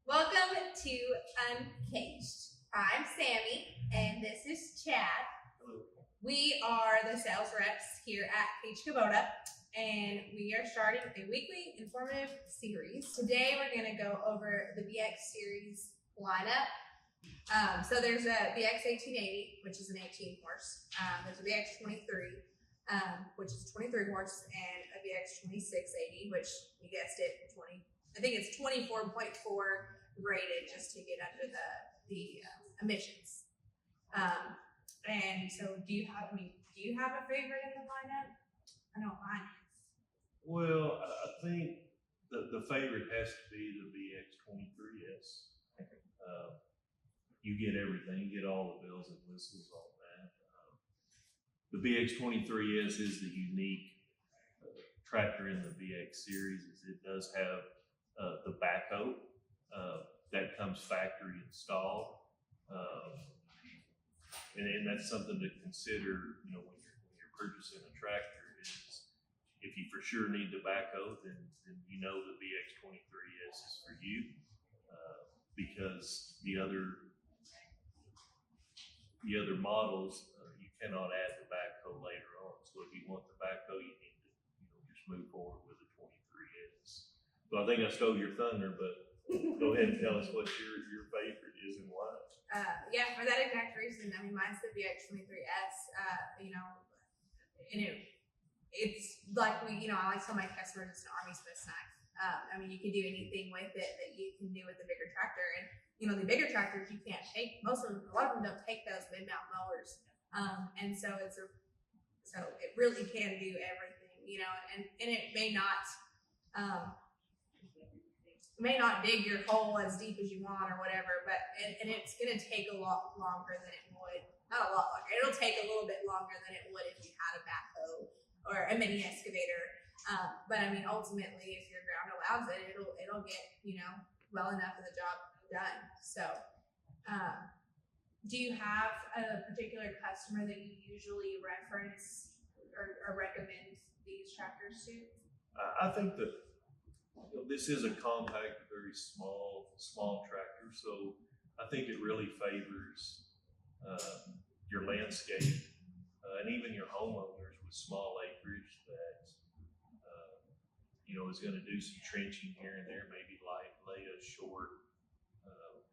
Welcome to Uncaged. I'm Sammy, and this is Chad. Hello. We are the sales reps here at Kubota, and we are starting a weekly informative series. Today, we're going to go over the BX Series lineup. So there's a BX 1880, which is an 18 horse. There's a BX 23, which is 23 horse, and a BX 2680, which you guessed it, I think it's 24.4 rated just to get under the emissions. And so, do you have a favorite in the lineup? I know mine is. Well, I think the favorite has to be the BX23S. You get everything, you get all the bells and whistles on that. The BX23S is the unique tractor in the BX series. It does have the backhoe that comes factory installed, and that's something to consider. You know, when you're purchasing a tractor, is if you for sure need the backhoe, then you know the BX23S is for you, because the other models you cannot add the backhoe later on. So if you want the backhoe, you need to just move forward with the 23S. So I think I stole your thunder, but go ahead and tell us what your favorite is and why. Yeah, for that exact reason. I mean, mine's the BX23S. And it's like I like to tell my customers it's an Army Smith snack. I mean, you can do anything with it that you can do with the bigger tractor. And the bigger tractors you can't take. A lot of them don't take those mid-mount mowers. And so it really can do everything. And it may not dig your hole as deep as you want or whatever, but and it's going to take a lot longer than it would. Not a lot longer. It'll take a little bit longer than it would if you had a backhoe or a mini excavator. But I mean, ultimately, if your ground allows it, it'll get well enough of the job done. So, do you have a particular customer that you usually reference or recommend these tractors to? I think that this is a compact, very small tractor, so I think it really favors your landscape and even your homeowners with small acreage that is going to do some trenching here and there, maybe lay a short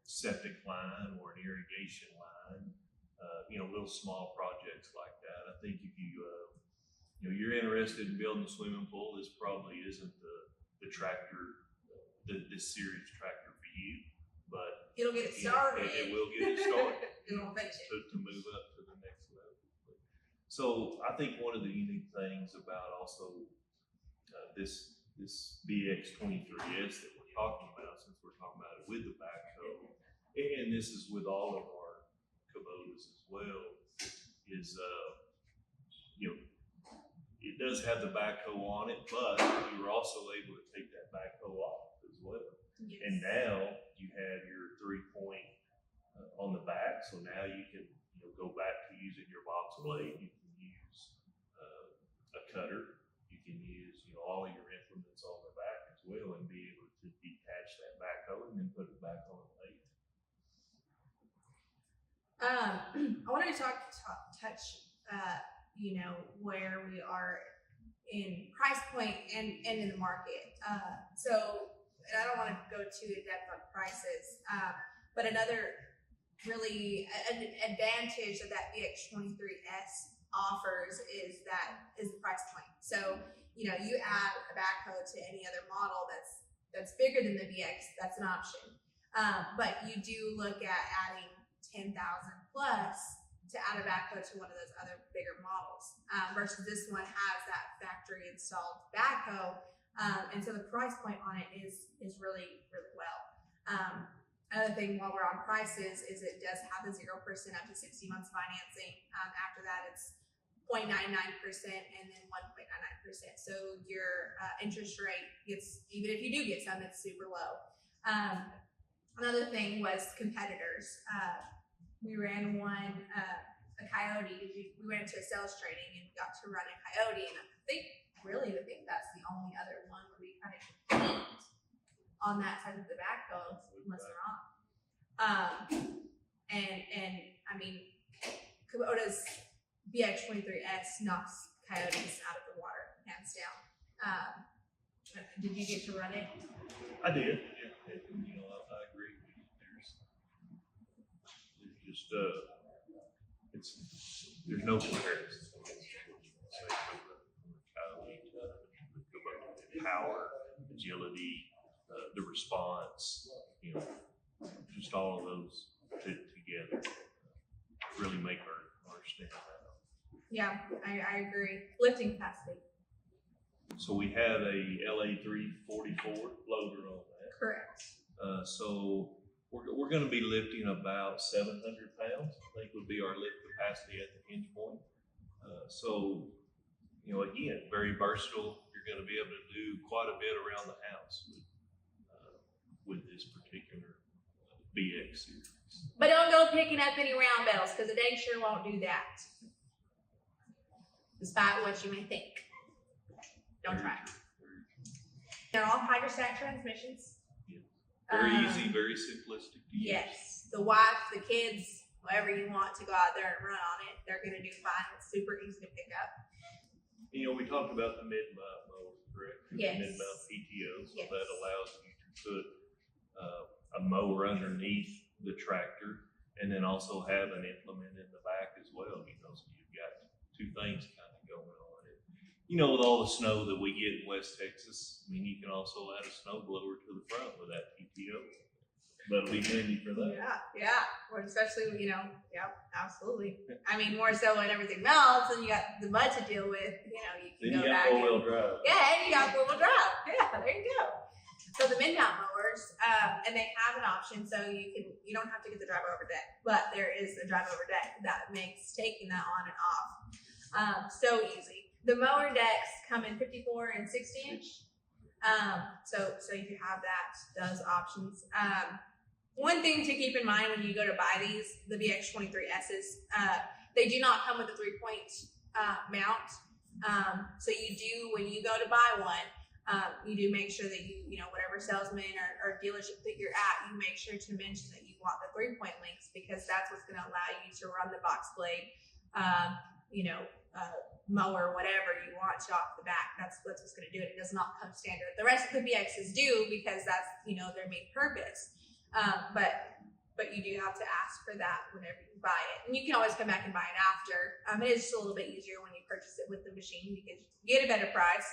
septic line or an irrigation line, little small projects like that. I think if you're interested in building a swimming pool, this probably isn't the tractor, this series tractor for you, but it'll get it started. It will get it started. It'll finish it. To move up to the next level. So I think one of the unique things about also this BX23S that we're talking about, since we're talking about it with the backhoe, and this is with all of our Kubotas as well, is it does have the backhoe on it, but we were also able to take that backhoe off as well. Yes. And now you have your 3-point on the back, so now you can go back to using your box blade. You can use a cutter. You can use all of your implements on the back as well, and be able to detach that backhoe and then put it back on later. I wanted to touch where we are in price point and in the market. And I don't want to go too in depth on prices, but another really an advantage that BX23S offers is the price point. So you add a backhoe to any other model that's bigger than the BX, that's an option. But you do look at adding $10,000 plus to add a backhoe to one of those other bigger models, versus this one has that factory installed backhoe, and so the price point on it is really, really well. Another thing while we're on prices is it does have the 0% up to 60 months financing. After that, it's 0.99% and then 1.99%. So your interest rate gets, even if you do get some, it's super low. Another thing was competitors. We ran one, a Coyote. We went to a sales training and got to run a Coyote, and I think that's the only other one where we kind of compete on that side of the backhoe unless they're on. And I mean, Kubota's BX23S knocks coyotes out of the water, hands down. Did you get to run it? I did. You know, I agree. There's no comparison. The power, agility, the response, you know, just all of those together really make our stand out. Yeah, I agree. Lifting capacity. So we have a LA344 loader on that. Correct. So we're going to be lifting about 700 pounds, I think would be our lift capacity at the hinge point. So, you know, again, very versatile. You're going to be able to do quite a bit around the house with this particular BX series. But don't go picking up any round bells because it dang sure won't do that. Despite what you may think. Don't try. They're all hydrostatic transmissions. Yeah. Very easy, very simplistic to use. Yes. The wife, the kids, whoever you want to go out there and run on it, they're going to do fine. It's super easy to pick up. You know, we talked about the mid-mount mower, correct? Yes. The mid-mount PTO, so Yes. that allows you to put a mower underneath the tractor and then also have an implement in the back as well. You know, so you've got two things kind of going on. You know, with all the snow that we get in West Texas, I mean, you can also add a snow blower to the front with that PTO. That'll be handy for that. Yeah. Or especially, you know, yeah, absolutely. I mean, more so when everything melts and you got the mud to deal with, you know, you can Then go you back. got four-wheel drive. Yeah, and you got four-wheel drive. Yeah, there you go. So the mid-mount mowers, and they have an option, so you don't have to get the drive over deck, but there is a drive over deck that makes taking that on and off so easy. The mower decks come in 54 and 60 inch. So you have those options. One thing to keep in mind when you go to buy these, the BX23Ss, they do not come with a 3-point mount. So you do, when you go to buy one, you do make sure that you know, whatever salesman or dealership that you're at, you make sure to mention that you want the 3-point links because that's what's going to allow you to run the box blade, mower, whatever you want to off the back. That's what's going to do it. It does not come standard. The rest of the BXs do because that's, you know, their main purpose. But you do have to ask for that whenever you buy it. And you can always come back and buy it after. It is just a little bit easier when you purchase it with the machine because you get a better price.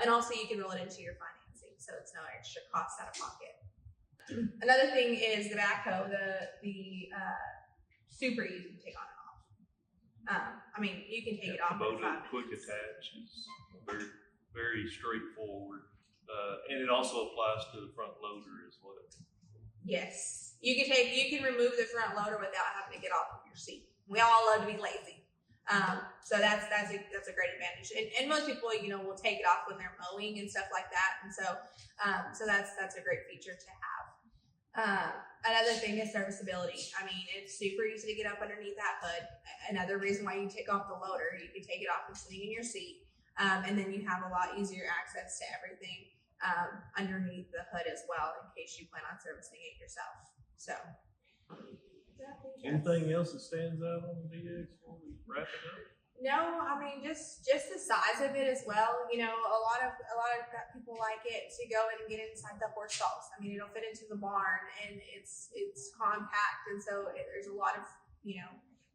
And also you can roll it into your financing. So it's no extra cost out of pocket. Another thing is the backhoe, the super easy to take on and off. I mean, you can take it off in 5 minutes. Kubota Quick Attach is very, very straightforward. And it also applies to the front loader as well. Yes. You can remove the front loader without having to get off of your seat. We all love to be lazy. So that's a great advantage. And most people, you know, will take it off when they're mowing and stuff like that. And so that's a great feature to have. Another thing is serviceability. I mean, it's super easy to get up underneath that hood. Another reason why you take off the loader, you can take it off and sitting in your seat. And then you have a lot easier access to everything underneath the hood as well in case you plan on servicing it yourself. So. Anything else that stands out on the BX before we wrap it up? No, I mean just the size of it as well. You know, a lot of people like it to go in and get inside the horse stalls. I mean, it'll fit into the barn and it's compact, and so there's a lot of, you know,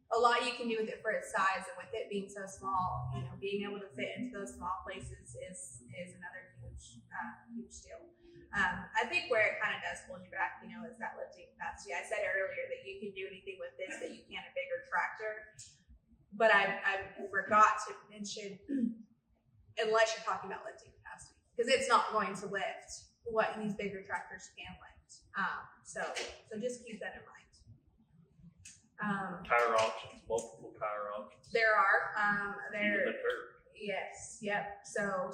a lot you can do with it for its size, and with it being so small, you know, being able to fit into those small places is another huge deal. I think where it kind of does hold you back, you know, is that lifting capacity. I said earlier that you can do anything with this that you can a bigger tractor, but I forgot to mention, unless you're talking about lifting capacity, because it's not going to lift what these bigger tractors can lift. So just keep that in mind. Tire options, multiple tire options. There are. Even the curve. Yes. Yep. So,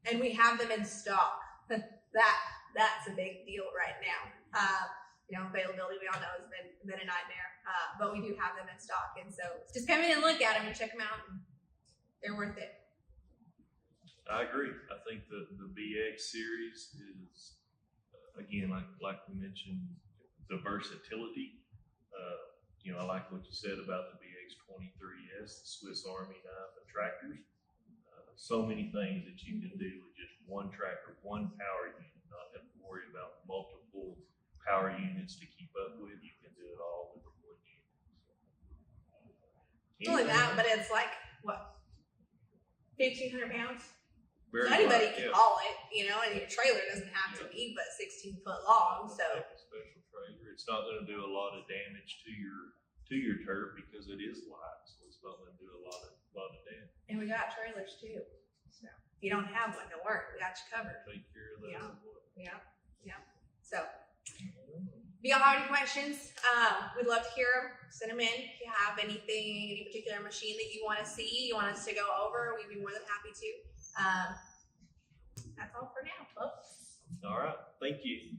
and we have them in stock. That's a big deal right now. You know, availability, we all know, has been a nightmare. But we do have them in stock, and so just come in and look at them and check them out. They're worth it. I agree. I think the BX series is, again, like we mentioned, the versatility. I like what you said about the BX 23S, the Swiss Army knife and tractors. So many things that you can do with just one tractor, one power unit, not have to worry about multiple power units to keep up with. You can do it all with one unit. Not only that, but it's like, what, 1,500 pounds? Very So anybody light, can yeah. haul it, and your trailer doesn't have to be but 16-foot long. So Like a special trailer. It's not going to do a lot of damage to your turf because it is light, so it's not going to do a lot of damage. and we got trailers too. So if you don't have one, don't worry, we got you covered. Take care of that. Yeah. So if y'all have any questions, we'd love to hear them. Send them in. If you have anything, any particular machine that you want to see, you want us to go over, we'd be more than happy to. That's all for now, folks. All right. Thank you.